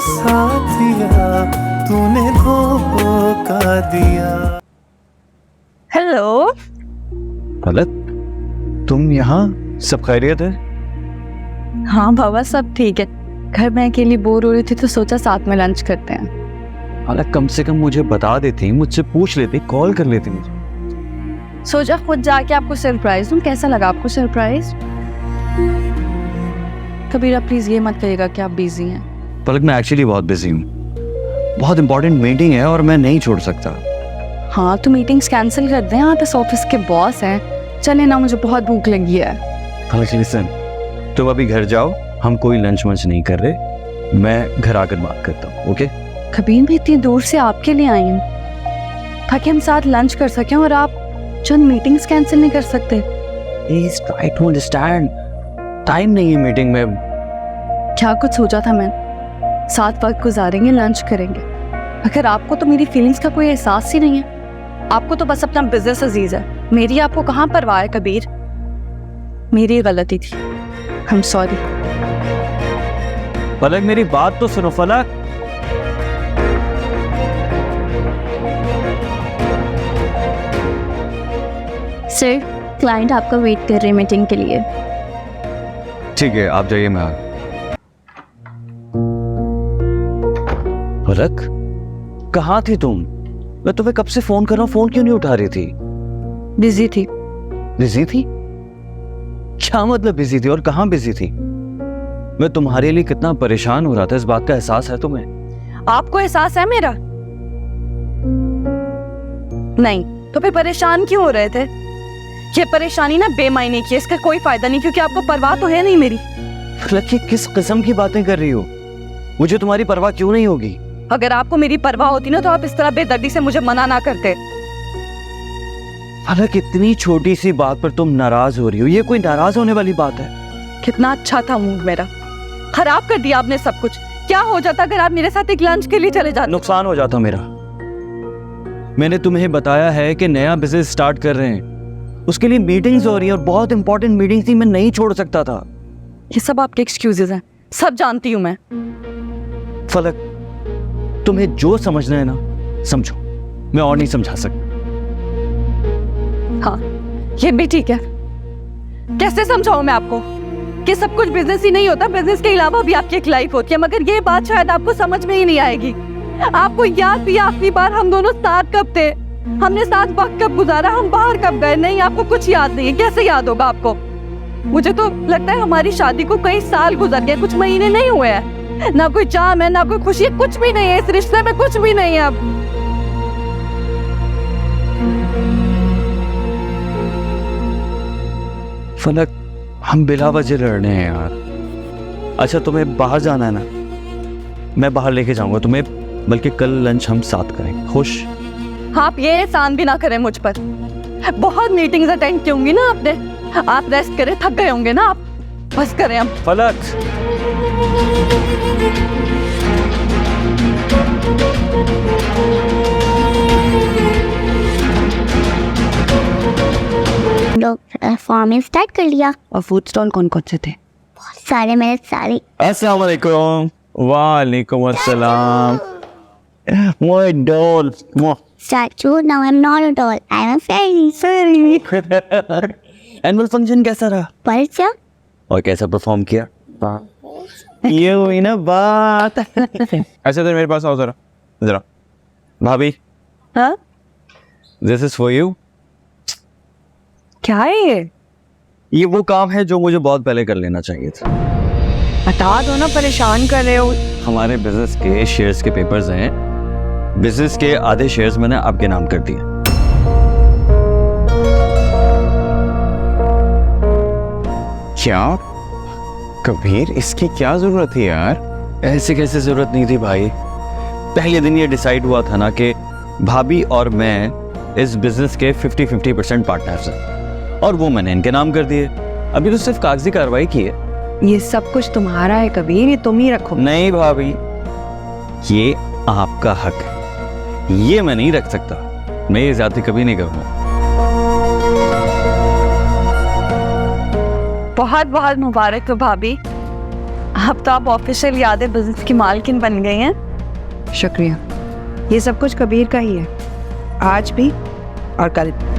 साथिया तूने धोखा दिया। हेलो। पलक, तुम यहाँ? सब खैरियत है? हाँ बाबा, सब ठीक है। घर में अकेली बोर हो रही थी तो सोचा साथ में लंच करते हैं। पलक, कम से कम मुझे बता देती, मुझसे पूछ लेती, कॉल कर लेती मुझे। सोचा खुद जाके आपको सरप्राइज दूं। कैसा लगा आपको सरप्राइज? कबीरा प्लीज ये मत कहिएगा कि आप बिजी हैं। पलक, मैं एक्चुअली बहुत बिजी हूँ, बहुत इंपॉर्टेंट मीटिंग है और मैं नहीं छोड़ सकता। हाँ तो मीटिंग्स कैंसिल कर दें, आप इस ऑफिस के बॉस हैं। चले ना, मुझे बहुत भूख लगी है। पलक लिसन, तुम अभी घर जाओ, हम कोई लंच वंच नहीं कर रहे, मैं घर आकर बात करता हूँ। ओके? कबीर, मैं इतनी दूर से आपके लिए आई हूँ ताकि हम साथ लंच कर सकें और आप चंद मीटिंग्स कैंसिल नहीं कर सकते। Please try to understand, time नहीं है मीटिंग में। क्या कुछ सोचा था मैं, साथ वक्त गुजारेंगे, लंच करेंगे। अगर आपको तो मेरी फीलिंग्स का कोई एहसास ही नहीं है, आपको तो बस अपना बिजनेस अजीज है। मेरी आपको कहाँ परवाह है कबीर? मेरी गलती थी, आई एम सॉरी। पलक, मेरी बात तो सुनो। पलक, सर, क्लाइंट आपका वेट कर रहे हैं मीटिंग के लिए। ठीक है, आप जाइए, मैं आ रहा हूं। पलक, कहाँ थी तुम? मैं तुम्हें कब से फोन कर रहा हूँ, फोन क्यों नहीं उठा रही थी? बिजी थी। बिजी थी? क्या मतलब बिजी थी, और कहाँ बिजी थी? मैं तुम्हारे लिए कितना परेशान हो रहा था, इस बात का एहसास है तुम्हें? आपको एहसास है मेरा? नहीं तो फिर परेशान क्यों हो रहे थे? ये परेशानी ना बेमायने की है, इसका कोई फायदा नहीं, क्योंकि आपको परवाह तो है नहीं मेरी। पलक, ये किस किस्म की बातें कर रही हो? मुझे तुम्हारी परवाह क्यों नहीं होगी? अगर आपको मेरी परवाह होती ना तो आप इस तरह बेदर्दी से मुझे मना ना करते। पलक, इतनी छोटी सी बात पर तुम नाराज हो रही हो, ये कोई नाराज होने वाली बात है? कितना अच्छा था मूड मेरा, खराब कर दिया आपने सब कुछ। क्या हो जाता अगर आप मेरे साथ एक लंच के लिए चले जाते? नुकसान हो जाता मेरा। मैंने तुम्हें बताया है कि नया बिजनेस स्टार्ट कर रहे हैं, उसके लिए मीटिंग्स हो रही हैं और बहुत इंपॉर्टेंट मीटिंग्स थी, मैं नहीं छोड़ सकता था। ये सब आपके एक्सक्यूजेस हैं, सब जानती हूँ मैं। फलक, तुम्हें जो समझना है ना समझो, मैं और नहीं समझा सकता। हाँ ये भी ठीक है। कैसे समझाऊं मैं आपको कि सब कुछ बिजनेस ही नहीं होता, बिजनेस के अलावा भी आपकी एक लाइफ होती है, मगर ये बात शायद आपको समझ में ही नहीं आएगी। आपको याद भी आखिरी बार हम दोनों साथ कब थे, हमने साथ वक्त कब गुजारा, हम बाहर कब गए? नहीं, आपको कुछ याद नहीं है। कैसे याद होगा आपको? मुझे तो लगता है हमारी शादी को कई साल गुजर गए, कुछ महीने नहीं हुए हैं। ना कोई चाम है, ना कोई खुशी है, कुछ भी नहीं है इस रिश्ते में, कुछ भी नहीं है अब। फलक, हम बिला वजह लड़ रहे हैं यार। अच्छा, तुम्हें बाहर जाना है ना, मैं बाहर लेके जाऊंगा तुम्हें, बल्कि कल लंच हम साथ करेंगे। खुश? आप ये एहसान भी ना करें मुझ पर। बहुत मीटिंग्स अटेंड की होंगी ना आपने, आप रेस्ट करें, थक गए होंगे ना आप, बस करें हम। फलक, लोग फार्मिंग स्टार्ट कर लिया। और फूड स्टॉल कौन कौन से थे? बहुत सारे, मेरे सारे। अस्सलाम वालेकुम। वालेकुम अस्सलाम। My doll. Statue, now I'm not a doll, I'm a fairy. Annual function कैसा रहा? परिचय? और कैसा परफॉर्म किया? ये हुई ना बात। ऐसे तो मेरे पास आओ जरा जरा। भाभी, हाँ दिस इज फॉर यू। क्या है ये? ये वो काम है जो मुझे बहुत पहले कर लेना चाहिए था। बता दो ना, परेशान कर रहे हो। हमारे बिजनेस के शेयर्स के पेपर्स हैं, बिजनेस के आधे शेयर्स मैंने आपके नाम कर दिए। क्या कबीर, इसकी क्या जरूरत है यार? ऐसे कैसे जरूरत नहीं थी भाई, पहले दिन ये डिसाइड हुआ था ना कि भाभी और मैं इस बिजनेस के 50-50% पार्टनर्स हैं, और वो मैंने इनके नाम कर दिए। अभी तो सिर्फ कागजी कार्रवाई की है। ये सब कुछ तुम्हारा है कबीर, ये तुम ही रखो। नहीं भाभी, ये आपका हक है, ये मैं नहीं रख सकता। मैं ये ज्यादा कभी नहीं करूंगा। बहुत बहुत मुबारक हो भाभी, अब तो आप ऑफिशियल याद है बिजनेस की मालकिन बन गई हैं। शुक्रिया। ये सब कुछ कबीर का ही है, आज भी और कल भी।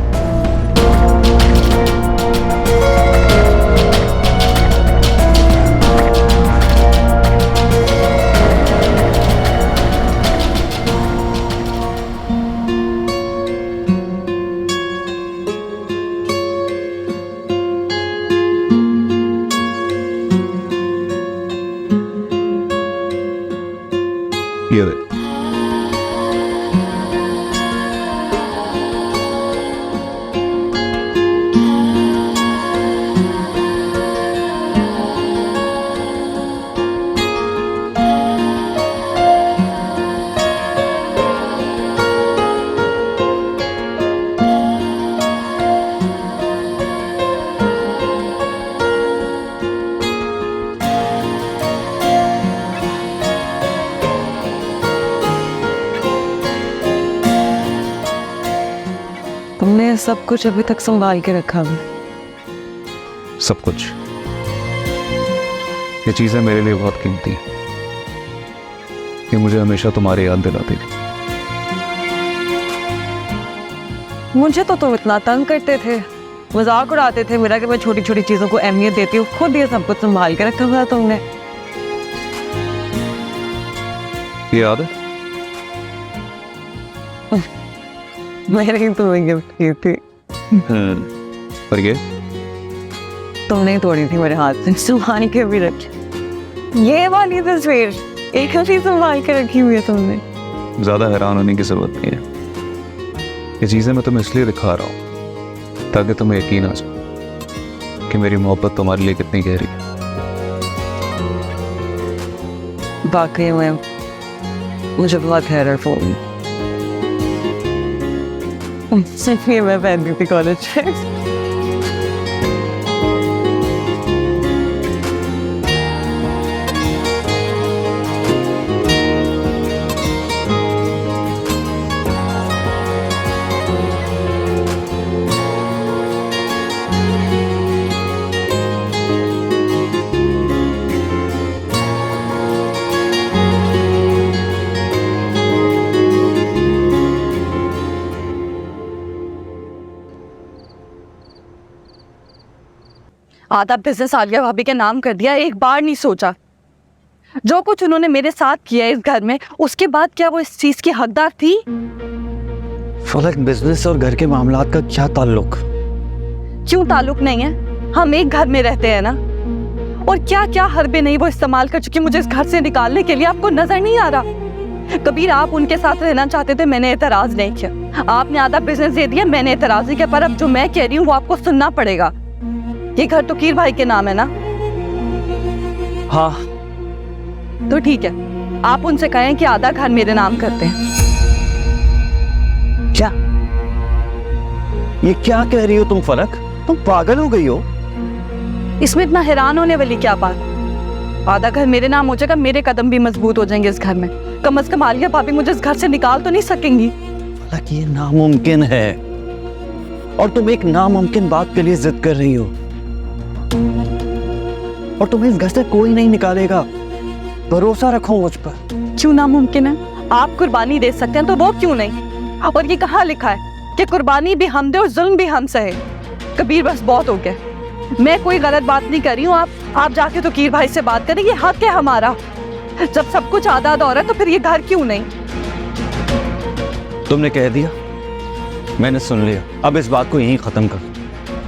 ये देख। तुमने सब कुछ अभी तक संभाल के रखा है। सब कुछ। ये चीजें मेरे लिए बहुत कीमती हैं। ये मुझे हमेशा तुम्हारी याद दिलाती थी। मुझे तो तुम इतना तंग करते थे, मजाक उड़ाते थे मेरा कि मैं छोटी छोटी चीजों को अहमियत देती हूँ। खुद ये सब कुछ संभाल के रखा हुआ तुमने। ये याद है? मैंने ही तुम्हें गिफ्ट की थी। पर ये तुमने ही तोड़ी थी मेरे हाथ से, संभाल के भी रखी। ये वाली तस्वीर एक ही संभाल के रखी हुई है तुमने। ज्यादा हैरान होने की जरूरत नहीं है। ये चीजें मैं तुम्हें इसलिए दिखा रहा हूँ ताकि तुम्हें यकीन आ जाए कि मेरी मोहब्बत तुम्हारे लिए कितनी गहरी है। वाकई में मुझे बहुत हैरत हो रही। सिर्फ ये मैं पहनती थी कॉलेज में। आधा बिजनेस आलिया भाभी के नाम कर दिया, एक बार नहीं सोचा। जो कुछ उन्होंने मेरे साथ किया इस घर में, उसके बाद क्या वो इस चीज की हकदार थी? फलक, बिजनेस और घर के मामलात का क्या ताल्लुक? क्यों ताल्लुक नहीं है? हम एक घर में रहते हैं ना। और क्या क्या हरबे नहीं वो इस्तेमाल कर चुकी मुझे इस घर से निकालने के लिए। आपको नजर नहीं आ रहा? कबीर, आप उनके साथ रहना चाहते थे, मैंने एतराज नहीं किया। आपने आधा बिजनेस दे दिया, मैंने एतराज नहीं किया। पर अब जो मैं कह रही हूँ वो आपको सुनना पड़ेगा। ये घर तो कीर भाई के नाम है ना? हाँ। तो ठीक है, आप उनसे कहें कि आधा घर मेरे नाम करते हैं। क्या? ये क्या कह रही हो तुम फलक? तुम पागल हो गई हो? इसमें इतना हैरान होने वाली क्या बात? आधा घर मेरे नाम हो जाएगा, मेरे कदम भी मजबूत हो जाएंगे इस घर में। कम से कम आलिया भाभी मुझे इस घर से निकाल तो नहीं सकेंगी। फलक, ये नामुमकिन है और तुम एक नामुमकिन बात के लिए जिद कर रही हो। और तुम्हें इस घर से कोई नहीं निकालेगा, भरोसा रखो मुझ पर। क्यों नामुमकिन है? आप कुर्बानी दे सकते हैं तो वो क्यों नहीं? और ये कहाँ लिखा है कि कुर्बानी भी हम दे और जुल्म भी हम सहे? कबीर, बस बहुत हो गया। मैं कोई गलत बात नहीं कर रही हूँ। आप जाके तो कीर भाई से बात करें, ये हक है हमारा। जब सब कुछ आधा आधा हो रहा है तो फिर ये घर क्यों नहीं? तुमने कह दिया, मैंने सुन लिया। अब इस बात को यहीं खत्म कर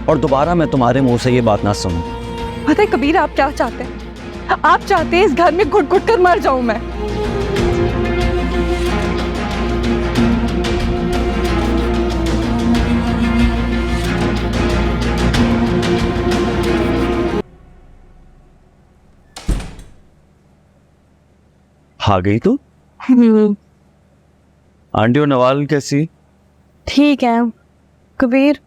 और दोबारा मैं तुम्हारे मुंह से ये बात ना सुनूं। पता है कबीर, आप क्या चाहते हैं? आप चाहते हैं इस घर में घुट घुट कर मर जाऊं मैं। आ गई तू? आंटी और नवाल कैसी? ठीक है कबीर,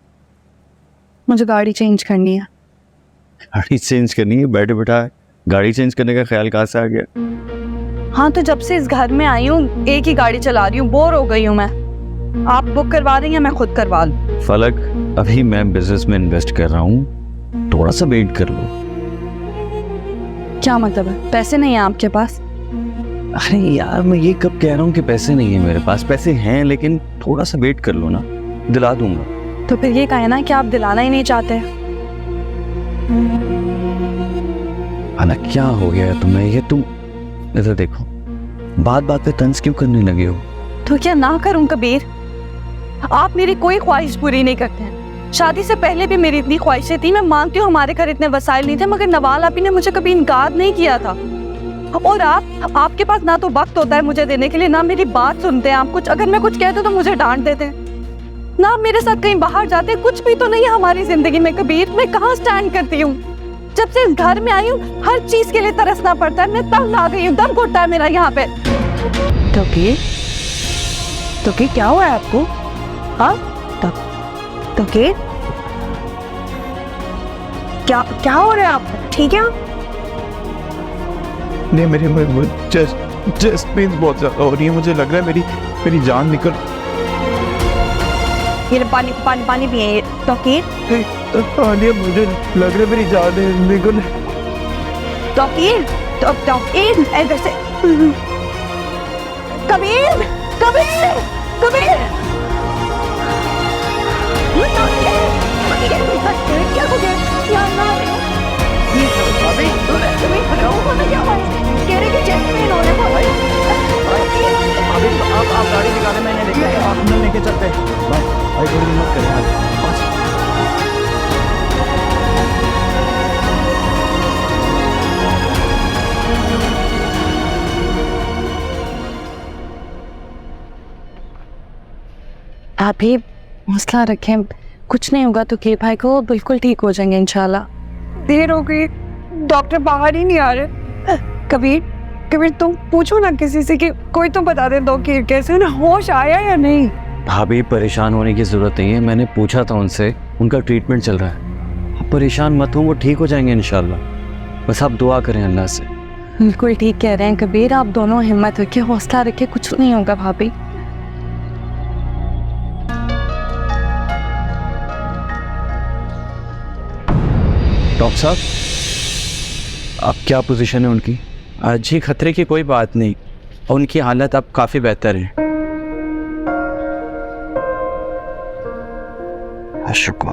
मुझे गाड़ी चेंज करनी है। गाड़ी चेंज करनी है? बैठे बिठाए गाड़ी चेंज करने का ख्याल कहाँ से आ गया? हाँ, तो जब से इस घर में आई हूँ एक ही गाड़ी चला रही हूँ, बोर हो गई हूँ मैं। आप बुक करवा रही हैं, मैं खुद करवा लूँ। फलक, अभी मैं बिजनेस में इन्वेस्ट कर रहा हूँ, थोड़ा सा वेट कर लो। क्या मतलब है, पैसे नहीं है आपके पास? अरे यार मैं ये कब कह रहा हूँ कि पैसे नहीं है मेरे पास, पैसे हैं लेकिन थोड़ा सा वेट कर लो ना, दिला दूंगा। तो फिर ये कहे ना कि आप दिलाना ही नहीं चाहते। अना क्या हो गया है तुम्हें, ये तुम इधर देखो, बात बात पे तंज क्यों करने लगे हो? तो क्या ना करूं कबीर? आप मेरी कोई ख्वाहिश पूरी नहीं करते हैं। शादी से पहले भी मेरी इतनी ख्वाहिशें थी, मैं मानती हूँ हमारे घर इतने वसाइल नहीं थे, मगर नवाल आपी ने मुझे कभी इनकार नहीं किया था। और आपके पास ना तो वक्त होता है मुझे देने के लिए, ना मेरी बात सुनते हैं आप। कुछ अगर मैं कुछ कहती हूँ तो मुझे डांट देते हैं, ना आप मेरे साथ कहीं बाहर जाते, कुछ भी तो नहीं है हमारी जिंदगी में। कबीर मैं कहाँ स्टैंड करती हूँ? जब से इस घर में आई हूँ हर चीज के लिए तरसना पड़ता है, मैं तंग आ गई हूँ, दम घुटता है मेरा यहाँ पे। तो क्या हुआ है आपको? हाँ तो क्या हो रहा है आपको? ठीक है? नहीं मेरे चेस्ट पेन बहुत ज्यादा हो रही है, मुझे लग रहा है मेरी जान निकल। ये पानी पानी पानी पिए। तोकीर मुझे लग रहा है मेरी जान निकल। तोकीर इधर से। कबीर कबीर कबीर क्या हो गया? आप गाड़ी निकाले, मैंने देखा, आप लेके चलते भाई, थोड़ी हिम्मत करें आज। आप भी हौसला रखें, कुछ नहीं होगा। तो के भाई को बिल्कुल ठीक हो जाएंगे इंशाल्लाह। देर हो गई, डॉक्टर बाहर ही नहीं आ रहे। कबीर तुम पूछो ना किसी से कि कोई तो बता दे दो कि कैसे ना होश आया या नहीं। भाभी परेशान होने की जरूरत नहीं है, मैंने पूछा था उनसे, उनका ट्रीटमेंट चल रहा है। आप परेशान मत हो, वो ठीक हो जाएंगे इंशाल्लाह। बस आप दुआ करें अल्लाह से। बिल्कुल ठीक कह रहे हैं कबीर, आप दोनों हिम्मत रखिए, हौसला रखिए, कुछ नहीं होगा भाभी। डॉक्टर साहब, अब क्या पोजीशन है उनकी? जी खतरे की कोई बात नहीं, उनकी हालत अब काफ़ी बेहतर है। शुक्र।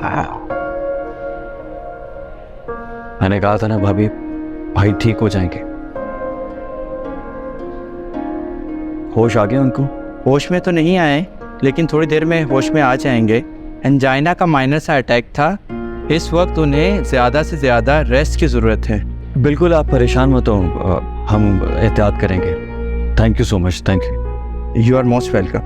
मैंने कहा था ना भाभी, भाई ठीक हो जाएंगे। होश आ गया उनको? होश में तो नहीं आए, लेकिन थोड़ी देर में होश में आ जाएंगे। एंजाइना का माइनर सा अटैक था, इस वक्त उन्हें ज़्यादा से ज़्यादा रेस्ट की ज़रूरत है। बिल्कुल आप परेशान मत हो, हम एहतियात करेंगे। Thank you so much, thank you. You are most welcome.